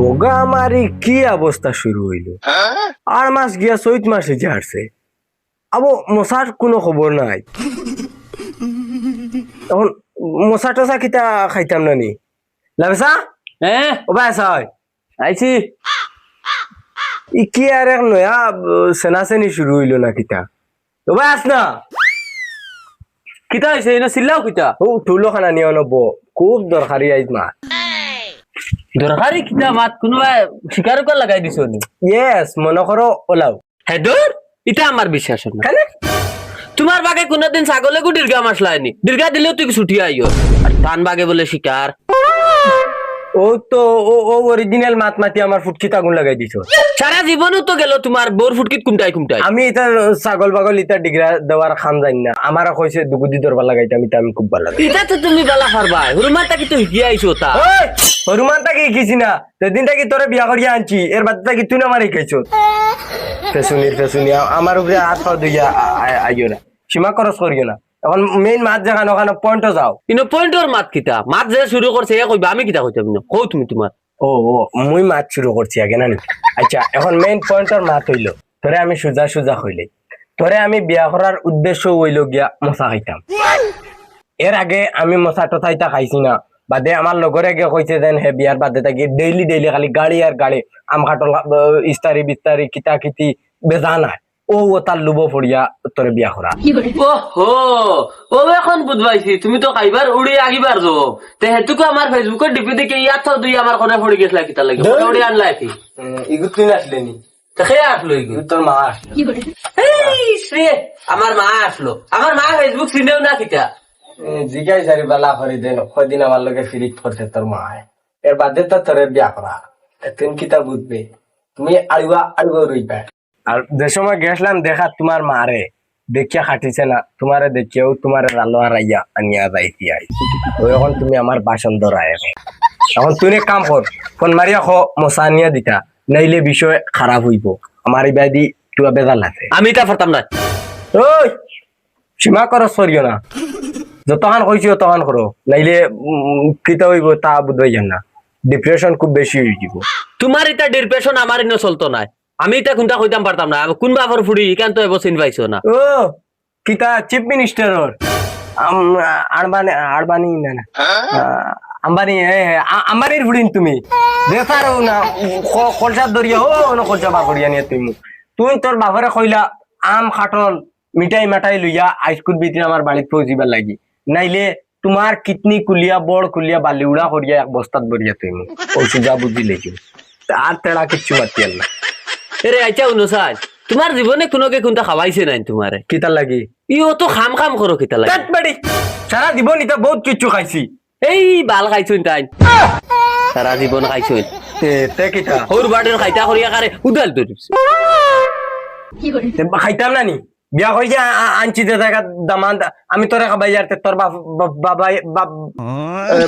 বগা আমারই কি অবস্থা শুরু হইল, আর মাস গিয়া চৈত মাসে যে আসছে, আবো মশার কোনো খবর নাই। তখন মশা টসা কিতা খাইতাম না নি লাভেসা ও ভাই সাই আইছি ই কি আর এক নয়া সেনাসেনি শুরু হইল না কিতা ও ভাই আস না কিতা হইছে এনে চিল্লাও কিতা ও ঠুলো খানা নিয়ে নব খুব দরকারি আইজ মা দরকারি কিতা মাত কোনোবা শিকার কর লাগাই দিছো নি ইয়েস মনে করো ওলাও হেদর এটা আমার বিশ্বাস না কেন তোমার বাগে কোনদিন ছাগলে গো দীর্ঘা মাস লাইনি দীর্ঘা দিলেও তুই ছুটি আইও আর তান বাগে বলে শিকার ও তো ও অরিজিনাল মাত মাতি আমার ফুটকিত আগুন লাগাই দিছো সারা জীবনও তো গেল তোমার বোর ফুটকিত কুমটাই আমি এটা ছাগল বাগল এটা ডিগ্রা দেওয়ার খান জানি না আমার কইছে দুগুদি দরবার লাগাইতে আমি খুব ভালো লাগে এটা তো তুমি বালা পারবা হুরমাটা কি তো হিয়া আইছো তা ওই হরুমানটা কি কিছি না সেদিনটা কি তোরে বিয়া করিয়া আনছি এর বাদটা কি তুই না মারি খাইছো ফেসুনি আমার উপরে হাত পা দুইয়া আইও না সীমা খরচ করিও না এখন মেইন মাছ যেখানে ওখানে পয়েন্টও যাও কিন্তু পয়েন্টর মাত কিতা মাত যে শুরু করছে এ কইবা আমি কিতা কইতাম না কও তুমি তোমার ও মুই মাছ শুরু করছি আগে না আচ্ছা এখন মেইন পয়েন্টর মাত হইল তোরে আমি সোজা হইলে তোরে আমি বিয়া করার উদ্দেশ্য হইল গিয়া মশা খাইতাম এর আগে আমি মশা টথাইতা খাইছি না বাদে আমার লগরে গিয়ে কইছে দেন হে বিয়ার বাদে থাকি ডেইলি খালি গাড়ি আর গাড়ি আম খাটল ইস্তারি বিস্তারি কিতা কিতি বেজা নাই ও তার লুব ফড়িয়া তোরে বিয়া করা ওহো ও এখন বুঝবাইছি তুমি তো খাইবার উড়ি আগিবার যো তে হেতুকে আমার ফেসবুকে ডিপি দেখে ইয়া তো দুই আমার কোনে পড়ে গেছলা কিতা লাগি উড়ি আনলা কি ইগু তুই আসলে নি তে কে আসলো ইগু তোর মা আসলো এই শ্রী আমার মা আসলো আমার মা ফেসবুক চিনেও না কিতা জিগাই জারি বালা করে দেন কদিন আমার লগে ফিরিক করছে তোর মা এর বাদে তো তোরে বিয়া করা তুই কিতা বুঝবে তুমি আড়ুয়া রইবা আর যে সময় গেছিলাম দেখা তোমার মারে দেখিয়া খাটিছে না তোমারে দেখিয়াও তোমার রালো আইয়া আনিয়া যাইতি আই ও এখন তুমি আমার বাসন ধরায় এখন তুই এক কাম কর ফোন মারিয়া খো মশা নিয়া দিতা নাইলে বিষয় খারাপ হইব আমার এই বাইদি তুই বেজাল আছে আমি তা পারতাম না ওই সীমা করো সরিও না যতক্ষণ কইছি তখন করো নাইলে কিতা হইব তা বুঝাই যান না ডিপ্রেশন খুব বেশি হয়ে যাব তোমার এটা ডিপ্রেশন আমার ইনো চলতো না আমি এটা কোনটা কইতাম পারতাম না কোন বাপর ফুড়ি কেন তো এবছর পাইছো না ও কিতা চিফ মিনিস্টারর আরবানি না আম্বানি আম্বানির ফুড়িন তুমি দেখারও না খরচা দরিয়া খরচা বার করিয়া নিয়ে তুই তোর বাপরে কইলা আম খাটল মিঠাই মাঠাই লইয়া আইসকুট ভিতরে আমার বাড়িতে পৌঁছিবার লাগি নাইলে তোমার কিডনি কুলিয়া বড় কুলিয়া বালিউড়া করিয়া এক বস্তাত বরিয়া তুই ও সুজা বুঝি লেগে আর তেড়া কিচ্ছু মাতিয়ার না এরে আচ্ছা অনুসার তোমার জীবনে কোনোকে কোনটা খাওয়াইছে নাই তোমারে কিতা লাগি ইও তো খাম করো কিতা লাগে বাড়ি সারা জীবন ইতা বহুত কিচ্ছু খাইছি এই বাল খাইছুন তাই সারা জীবন খাইছুন তে কিতা হৌর বাড়ির খাইতা করিয়া কারে উদাল তো খাইতাম না নি বিয়া হয়ে আনছি যে জায়গা দামান আমি তোরে খাবাই যাতে তোর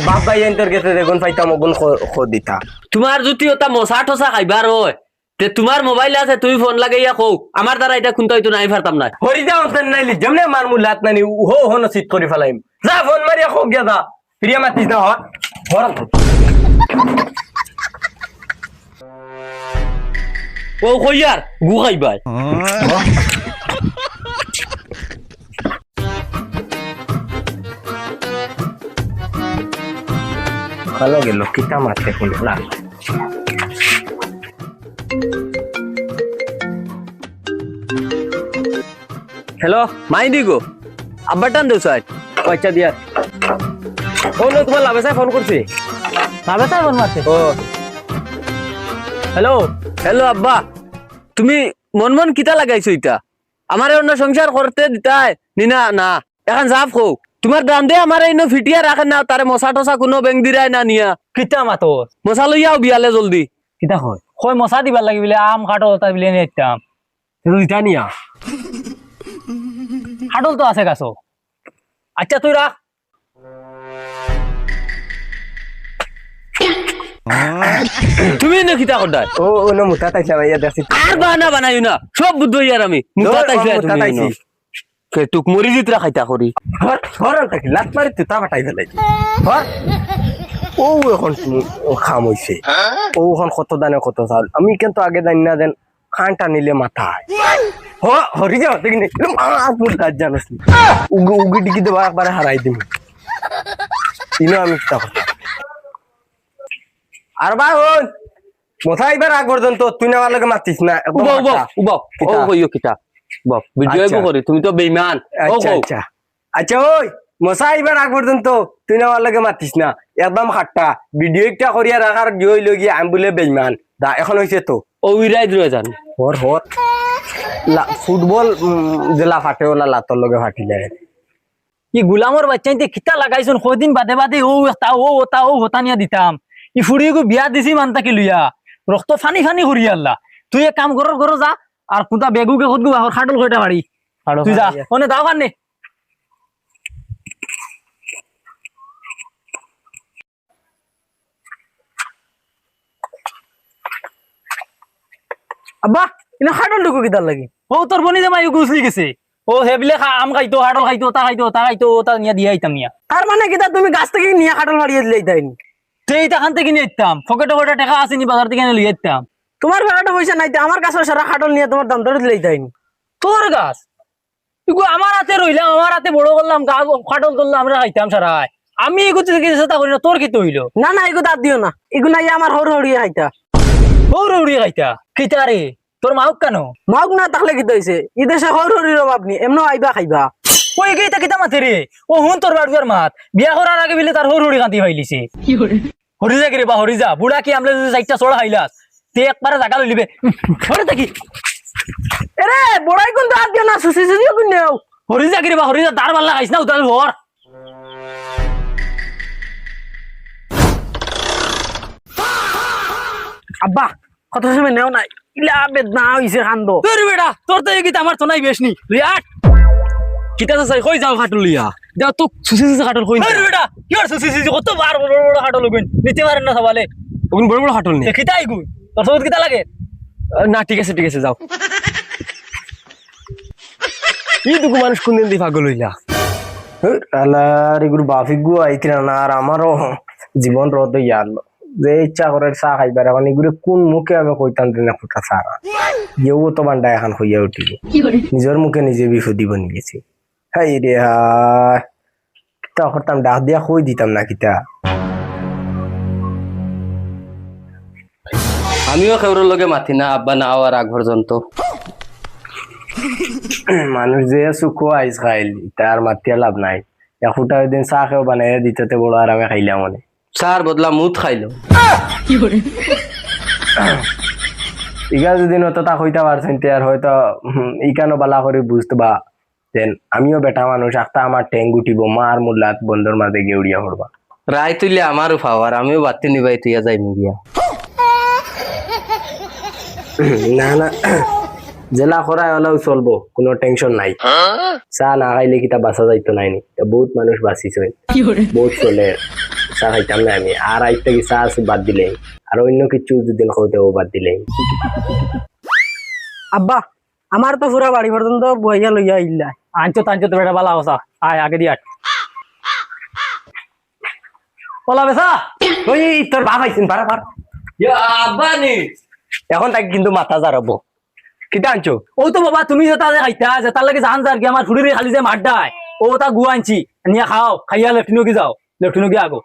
বাপ ভাই তোর গেছে দেখুন পাইতাম ওগুন দিতা তোমার যদি ওটা মশা টসা খাইবার হয় তে তোমার মোবাইল আছে তুমি ফোন লাগাইয়া কও আমার দ্বারা এটা খুনতে হইতো নাই পারতাম না হরি যাও নাইলি যেমনে মার মুলাত নানি হো নসিত করে ফেলাইম যা ফোন মারিয়া খোক গিয়া যা প্রিয়া মাতিস না হর ও কইয়ার গু খাইবার ভালো গেল কিতা মারতে শুনলা হ্যালো মাই দিগো আব্বা টান দেও সাইড পয়সা দিয়া ও নো তোমার লাভেসায় ফোন করছি লাভেসায় ফোন মারছে ও হ্যালো আব্বা তুমি মন কিতা লাগাইছো ইটা আমার অন্য সংসার করতে দিতাই নিনা না এখন যাপ কও তোমার দাম দে আমার এনে ফিটিয়া রাখেন না তারে মশা টসা কোনো বেং দিরাই না নিয়া কিতা মাতো মশা লইয়াও বিয়ালে জলদি কিতা হয় কই মশা দিবার লাগি বলে আম কাটো তাই বলে নিতাম ইটা নিয়া হাডল তো আছে গাছো আচ্ছা তুই রাখ তুমি নে কিতা করদাই ও নো মুতা তাইছা ভাইয়া দেখছি আর বানাইও না সব বুদ্ধ ইয়ার আমি মুতা তাইছা তুমি কে টুক মরি জিতরা খাইতা করি হর থাকি লাত মারি তুই তা বাটাই ফেলাই হর ও এখন খাম হইছে ও এখন কত দানে কত চাল আমি কিন্তু আগে জানি না দেন খানটা নিলে মাথায় হরি যাও দেখিনি জানোস উগি ডিগি দেবা একবারে হারাই দিম ইনো আমি কিতা করতাম আর ভাই হন মোথা এবার আগ পর্যন্ত তুই না আমার লগে মাতিস না উবাও ও কইও কিতা বাপ ভিডিও আচ্ছা। করে তুমি তো বেঈমান ও আচ্ছা আচ্ছা আচ্ছা ওই মশা এবার আগ পর্যন্ত তুই না আমার লগে মাতিস না একদম হাট্টা ভিডিও একটা করিয়া রাখার গিয়ে লগিয়ে আমি বলে বেইমান দা এখন হয়েছে তো ও উইরাই দিলে জান হর ফুটবল জেলা ফাটে ওলা লাতর লগে ফাটিলে ই গুলামর বাচ্চাইতে কিতা লাগাইছন কদিন বাদে বাদে ও এটা ও ওটা ও হতানিয়া দিতাম ই ফুড়িগু বিয়া দিছি মানতাকে লইয়া রক্ত ফানি ফানি করি আল্লাহ তুই এক কাম কর যা আর কুতা বেগুকে কদগু খাটল কইটা বাড়ি তুই যা ওনে দাও কানে আব্বা ইনা খাটল ঢুকু কিতার লাগি ও তোর বনি জামাই গুছলি গেছে ও হেবলে আম খাইতো হাটল খাইতো তা খাইতো তা নিয়া দিয়া আইতাম নিয়া তার মানে কিতা তুমি গাছ থেকে নিয়ে খাটল মারিয়ে দিলে তাইনি তুই তাখান থেকে নিয়ে আইতাম ফকেটে ফকেটে টাকা আসেনি বাজার থেকে এনে লিয়ে আইতাম তোমার বেড়াটা পয়সা নাই আমার কাছে সারা খাটল নিয়ে তোমার দাম ধরে দিলে তাইনি তোর গাছ ইগু আমার হাতে রইলাম আমার হাতে বড় করলাম খাটল তুললাম আমরা খাইতাম সারাই আমি এগু থেকে চেষ্টা করি না তোর কি হইল না না এগু দাঁত দিও না এগু নাই আমার হর হরিয়ে খাইতা ওরে উড়িয়ে খাইতা কিতা রে তোর মাউক কেন মাউক না থাকলে কি হইছে ই দেশে হর হরির অভাব নি এমন আইবা খাইবা ওই গেইতা কিতা মাথে রে ও হুন তোর বাড়ির মাত বিয়া করার আগে বিলে তার হর হরি কান্তি ফাইলিছে হরি যা রে বা হরি যা বুড়া কি আমলে যদি চাইটা চড়া খাইলাস তে একবারে জায়গা লইলিবে হরে থাকি এরে বড়াই কোন দাঁত দিও না সুসি সুসি কোন নেও হরি যা রে বা হরি যা দার বাল্লা খাইছ না উতাল ভর আব্বা কত সময় নেও নাই ইলা বেদনা হইছে কান্দ তোর বেটা তোর তো এই গীত আমার তো নাই বেশনি রিয়াট কিতা চাই কই যাও খাটল লিয়া দেও তো সুসি সুসি খাটল কই তোর বেটা কি আর সুসি সুসি কত বার বড় বড় খাটল কই নিতে পারেন না সবালে ওগুন বড় বড় হাটল নেই কিতা আইগু তোর সবুত কিতা লাগে না ঠিক আছে যাও ই দুগু মানুষ কোনদিন দি পাগল হইলা আল্লাহর এগুলো বাফিগু আইতিরা না আর আমারও জীবন রদ ইয়াল যে ইচ্ছা করে চা খাইবার এখন এগুলো কোন মুখে আমি কইতাম না ফুটা সারা ইয়েও তো বান্ডা এখন হইয়া উঠিব নিজের মুখে নিজে বিপদি বনি গেছি হাই রে হাই কিতা করতাম ডাক দিয়া কই দিতাম না কিতা আমিও খেউরের লগে মাতি না আব্বা না হওয়ার আগ পর্যন্ত মানুষ যে সুখ আইস খাইল তার মাতিয়া লাভ নাই একুটা ওই দিন চা খেয়েও বানাই দিতে বড় আরামে খাইলাম মনে সার বদলা মুত খাইলো ইগা যদি নত তা হইতে পারছেন আর হয়তো ইকানো বালা করে বুঝতে দেন আমিও বেটা মানুষ একটা আমার ঠেং উঠিব মার মুল্লাত বন্ধর মাঝে গিয়ে উড়িয়া পড়বা রায় তুইলে আমারও পাওয়ার আমিও বাতি নিবাই তুইয়া যাই মিডিয়া না না জেলা করাই হলেও চলবো কোনো টেনশন নাই চা না খাইলে কিতা বাঁচা যাইতো নাই নি বহুত মানুষ বাঁচিছে বহুত চলে চা খাইতাম না আমি আর আইতে কি চা বাদ দিলে আর অন্য কিছু যদি খাওয়াতেও বাদ দিলে আব্বা আমার তো পুরা বাড়ি পর্যন্ত বইয়া লইয়া ইল্লা আনছো তানছো তো বেটা বালা হসা আয় আগে দিয়াট ওলা বেসা ওই তোর বাপ আইছেন বারবার আব্বা নি এখন তাকে কিন্তু মাথা জারাবো কিতা আনছো ও তো বাবা তুমি যেটা খাইতা যে তার লাগে জান যার কি আমার ফুড়িরে খালি যে মাড্ডায় ও তা গুয়া আনছি নিয়ে খাও খাইয়া লেফটিনো কি যাও লেফটিনো কি আগো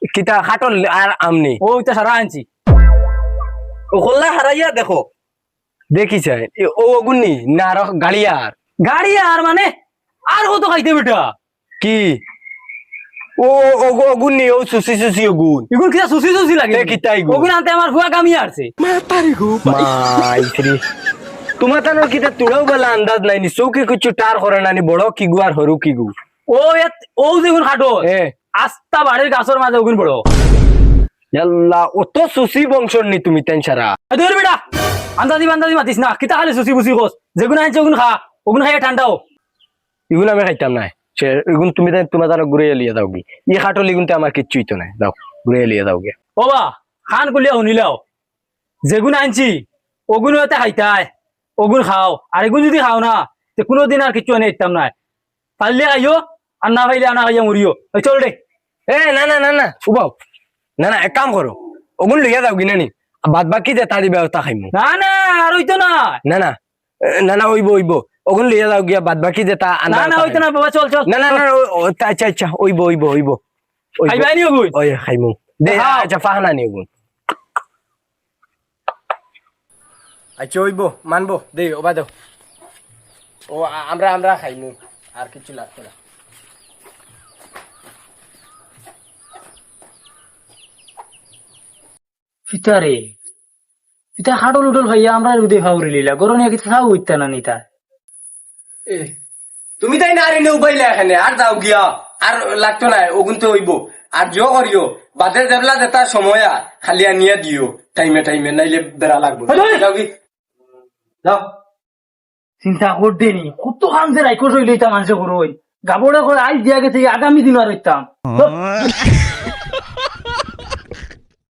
কিতা খাটল আর আমনি ও ওইটা সারা আনছি ও কল্লা হারাইয়া দেখো দেখিছে ও গুন্নি না আর গাড়িয়ার গাড়ি আর মানে আর কত খাইতে বেটা কি ও গুন্নি ও সুসি সুসি গুণ এগুলো কিটা সুসি সুসি লাগে কিতা এগুলো? ওগুলো আনতে আমার ফুয়া কামি আসছে মাইত্রি তোমার তানোর কিতা তুড়াও বলা আন্দাজ নাই নি চৌকি কিছু টার করে নানি বড় কি গু আর হরু কি গু ও ও যেগুন খাটো এ আস্তা বাড়ির গাছের মাঝে ওগুন বড় আল্লাহ অত সুসি বংশর নি তুমি তেন সারা ধর বেটা আন্দাজি মাতিস না কিতা খালি সুসি বুসি কোস যেগুন আনছে ওগুন খা ওগুন খাইয়া ঠান্ডাও এগুলো আমি খাইতাম না সে এগুন তুমি তোমার তারা ঘুরে এলিয়ে দাও কি ই খাটল এগুনতে আমার কিচ্ছুই তো নাই দাও ঘুরে এলিয়ে দাও গে ও বা খান কুলিয়া শুনিলাও যেগুন আনছি ওগুন এতে খাইতায় ওগুন খাও আর এগুন যদি খাও না তে কোনোদিন আর কিছু এনে ইতাম নাই পারলে খাইও আর না পাইলে আনা খাইয়া মরিও চল রে এ না না না না উবাও না না এক কাম করো ওগুন লইয়া যাও কিনা নি বাদ বাকি যে তারি ব্যবস্থা খাইমু না না আর হইতো না না না না না ওইব ওইব ওগুন লইয়া যাও গিয়া বাদ বাকি যে তা না না হইতো না বাবা চল চল না না না আচ্ছা আচ্ছা ওইব ওইব ওইব খাইবাই নি ওগুন ওই খাইমু দে খাও। আচ্ছা ফাহানা নি ওগুন আচ্ছা ওইব মানবো দে ওবা দাও ও আমরা আমরা খাইমু আর কিছু লাগবে না ফিতারে ফিতা হাডল উডল ভাইয়া আমরা উদে খাউরি লিলা গরনে কি খাও হইতা না নিতা এ, তুমি তাই না আর এনে উবাইলে এখানে আর যাও গিয়া আর লাগতো না ওগুন তো হইব আর জো করিও বাদে দেবলা যেটা সময় আর খালি আনিয়া দিও টাইমে টাইমে নাইলে বেড়া লাগবে যাও কি যাও চিন্তা করতে নি কত কাম যে রাইকো রইলে তা মানুষে করই গাবড়া করে আজ দিয়া গেছে আগামী দিন আর হইতাম